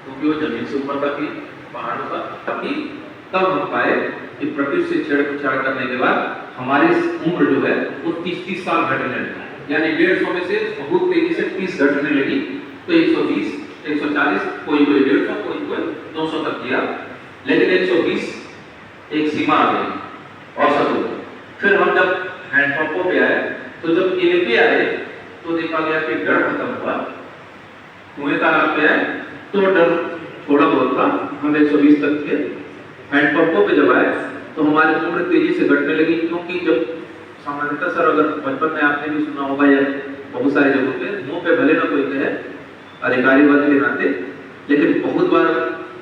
क्योंकि वो जमीन से ऊपर तक ही पहाड़ों का ताकि तब हम पाए कि प्रकृति से छेड़छाड़ करने के बाद हमारी उम्र जो है वो 30-30 साल घटने लगी, यानी 150 में से बहुत तेजी से 30 घटने लगी। तो 120, 140, कोई 150, कोई 200 तक किया, लेकिन 120 एक सीमा आ गई औसत हो गई। फिर हम जब हैंडपंपों पे आए तो जब इन पे आए तो देखा गया कि डर खत्म हुआ। कुएं तालाब पे आए तो डर थोड़ा बहुत था, हम 120 तक थे। हैंडपंपों पे जब आए तो हमारी उम्र तेजी से घटने लगी, क्योंकि जब सामान्यतः सर अगर बचपन में आपने भी सुना होगा या बहुत सारी जगहों पे मुंह पे भले ना कोई कहे अधिकारी वर्ग के नाते, लेकिन बहुत बार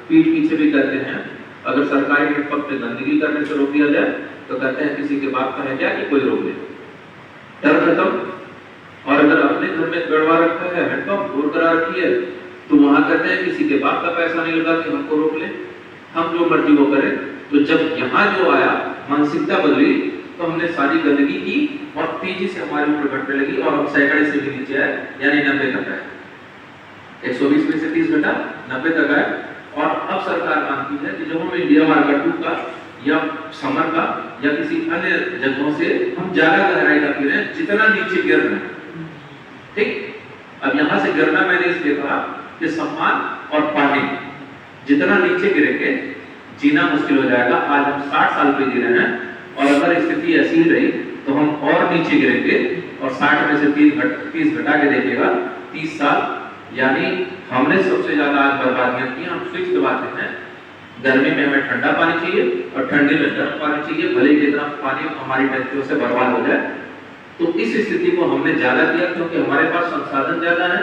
पीठ पीछे भी कहते हैं अगर सरकारी हैंडपंप पे गंदगी करने से रोक दिया जाए तो कहते हैं किसी के बाप का है क्या कि कोई रोक ले, डर खत्म। और अगर अपने घर में गड़वा रखा है हैंडपंप बोर करा रखी है तो वहां कहते हैं किसी के बाप का पैसा नहीं लगा कि हमको रोक ले, हम जो मर्जी वो करें। तो जब यहाँ जो आया मानसिकता बदली तो हमने सारी गंदगी की और तेजी से हमारी उम्र घटने लगी और हम सैकड़े से भी नीचे आए, यानी 90 तक आए। 120 में से 30 घटा 90 तक आए। और अब सरकार मानती है कि जब हम इंडिया मार्केट का या समर का या किसी अन्य जगहों से हम ज्यादा गहराई का पी रहे हैं, जितना नीचे गिर रहे हैं, ठीक। अब यहाँ से गिरना मैंने इसलिए कहा कि सम्मान और पानी जितना नीचे गिरेंगे जीना मुश्किल हो जाएगा। आज हम 60 साल पे जी रहे हैं और अगर स्थिति ऐसी ही रही तो हम और नीचे गिरेंगे और 60 में से 30 घटा के देखिएगा 30 साल, यानी हमने सबसे ज्यादा आज बर्बादियां की। हम स्विच दबाते हैं, गर्मी में हमें ठंडा पानी चाहिए और ठंडी में गर्म पानी चाहिए, भले ही इतना पानी हमारी टंकियों से बर्बाद हो जाए। तो इस स्थिति को हमने ज्यादा किया क्योंकि हमारे पास संसाधन ज्यादा है।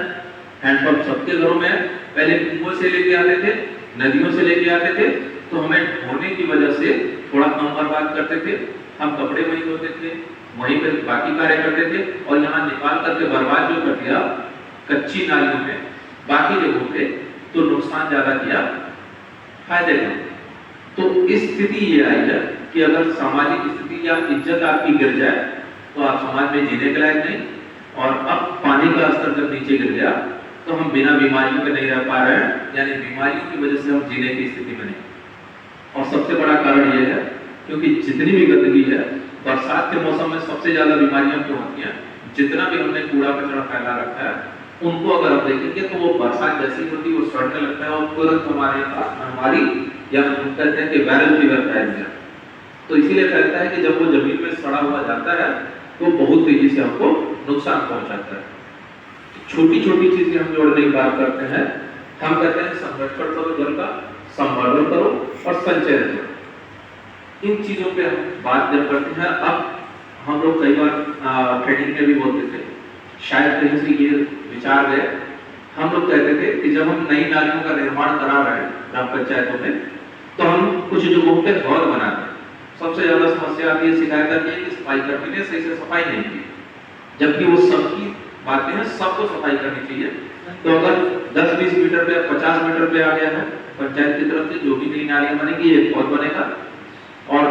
हैंडपंप सबके घरों में है, पहले कुओं से लेके आते थे, नदियों से लेके आते थे, तो हमें ढोने की वजह से थोड़ा कम बर्बाद करते थे। हम कपड़े वहीं धोते थे, वहीं पर बाकी कार्य करते थे और यहाँ निकाल करके बर्बाद जो कर दिया कच्ची नालियों में बाकी जगहों पे, तो नुकसान ज्यादा किया, फायदे कम। तो इस स्थिति ये आई है कि अगर सामाजिक स्थिति या इज्जत आपकी गिर जाए तो आप समाज में जीने के लायक नहीं। और अब पानी का स्तर जब नीचे गिर गया तो हम बिना बीमारियों के नहीं रह पा रहे हैं, यानी बीमारियों की वजह से हम जीने की स्थिति में नहीं। और सबसे बड़ा कारण यह है क्योंकि जितनी भी गंदगी है, बरसात के मौसम में सबसे ज्यादा बीमारियां क्यों होती हैं, जितना भी हमने कूड़ा कचरा फैला रखा है उनको अगर आप देखेंगे तो वो बरसात जैसी होती है वो सड़ने लगता है और तुरंत हमारे हमारी या हम कहते हैं कि वायरल फीवर फैल गया। तो इसीलिए फैलता है कि जब वो जमीन में सड़ा हुआ जाता है तो बहुत तेजी से हमको नुकसान पहुंचाता है। छोटी छोटी चीजें हम जोड़ने की बात करते हैं, हम कहते हैं संरक्षण करो जल का, संवर्धन करो और संचय करो। इन चीजों पे हम बात जब करते हैं, अब हम लोग कई बार ट्रेनिंग में भी बोलते थे, शायद कहीं से ये विचार गए, हम लोग कहते थे कि जब हम नई नालियों का निर्माण करा रहे हैं ग्राम पंचायतों में तो हम कुछ जगहों पे हौद बनाते हैं। सबसे ज्यादा समस्या आती है, शिकायत आती है कि सफाई कर्मी ने सही से सफाई नहीं की, जबकि वो सबकी बातें हैं, सबको सफाई करनी चाहिए। तो अगर 10-20 मीटर पे 50 मीटर पे आ गया है पंचायत की तरफ से जो भी नई नालियां बनेगी एक हौद बनेगा, और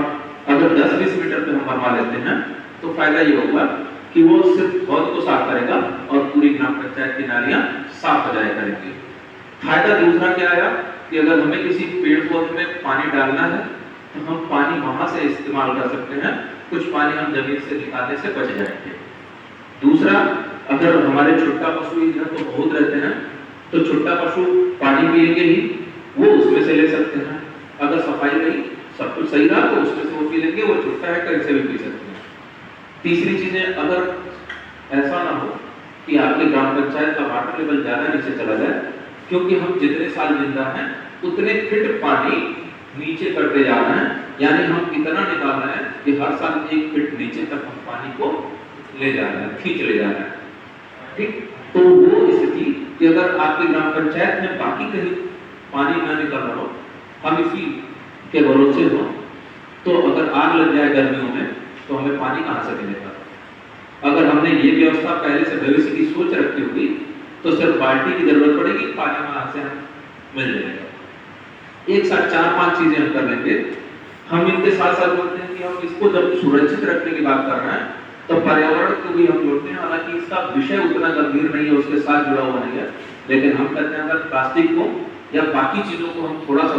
अगर 10-20 मीटर पे हम बनवा लेते हैं तो फायदा ये होगा कि वो सिर्फ हौद को साफ करेगा और पूरी ग्राम पंचायत की नालियां साफ हो जाया करेंगी। फायदा दूसरा क्या आया कि अगर हमें किसी पेड़ पौधे में पानी डालना है तो हम पानी वहां से इस्तेमाल कर सकते हैं, कुछ पानी हम जमीन से निकालने से बच जाएंगे। दूसरा, अगर हमारे छुट्टा पशु इधर तो बहुत रहते हैं तो छुट्टा पशु पानी पिएंगे ही, वो उसमें से ले सकते हैं। अगर सफाई रही, सब कुछ सही रहा तो उसमें से वो पी लेंगे, वो छुट्टा है कहीं से भी पी सकते हैं। तीसरी चीजें, अगर ऐसा ना हो कि आपके ग्राम पंचायत का वाटर लेवल ज्यादा नीचे चला जाए, क्योंकि हम जितने साल जिंदा हैं उतने फिट पानी नीचे करते जा रहे हैं, यानी हम इतना निकाल रहे हैं कि हर साल 1 फीट नीचे तक हम पानी को ले जा रहे हैं, खींच ले जा रहे हैं, ठीक। तो वो स्थिति कि अगर आपके ग्राम पंचायत में बाकी कहीं पानी न निकल रहा हो, हम इसी के भरोसे हो, तो अगर आग लग जाए गर्मियों में तो हमें पानी कहाँ से मिलेगा। अगर हमने ये व्यवस्था पहले से भविष्य की सोच रखी होगी तो सिर्फ बाल्टी की जरूरत पड़ेगी, पानी वहां से मिल जाएगा। एक साथ 4-5 चीजें हम कर लेंगे। हम इनके साथ साथ बोलते हैं कि हम इसको जब सुरक्षित रखने की बात कर रहे हैं तो पर्यावरण को भी हम जोड़ते हैं, हालांकि इसका विषय उतना गंभीर नहीं है, उसके साथ जुड़ा हुआ नहीं है, लेकिन हम कहते हैं अगर प्लास्टिक को या बाकी चीजों को हम थोड़ा सा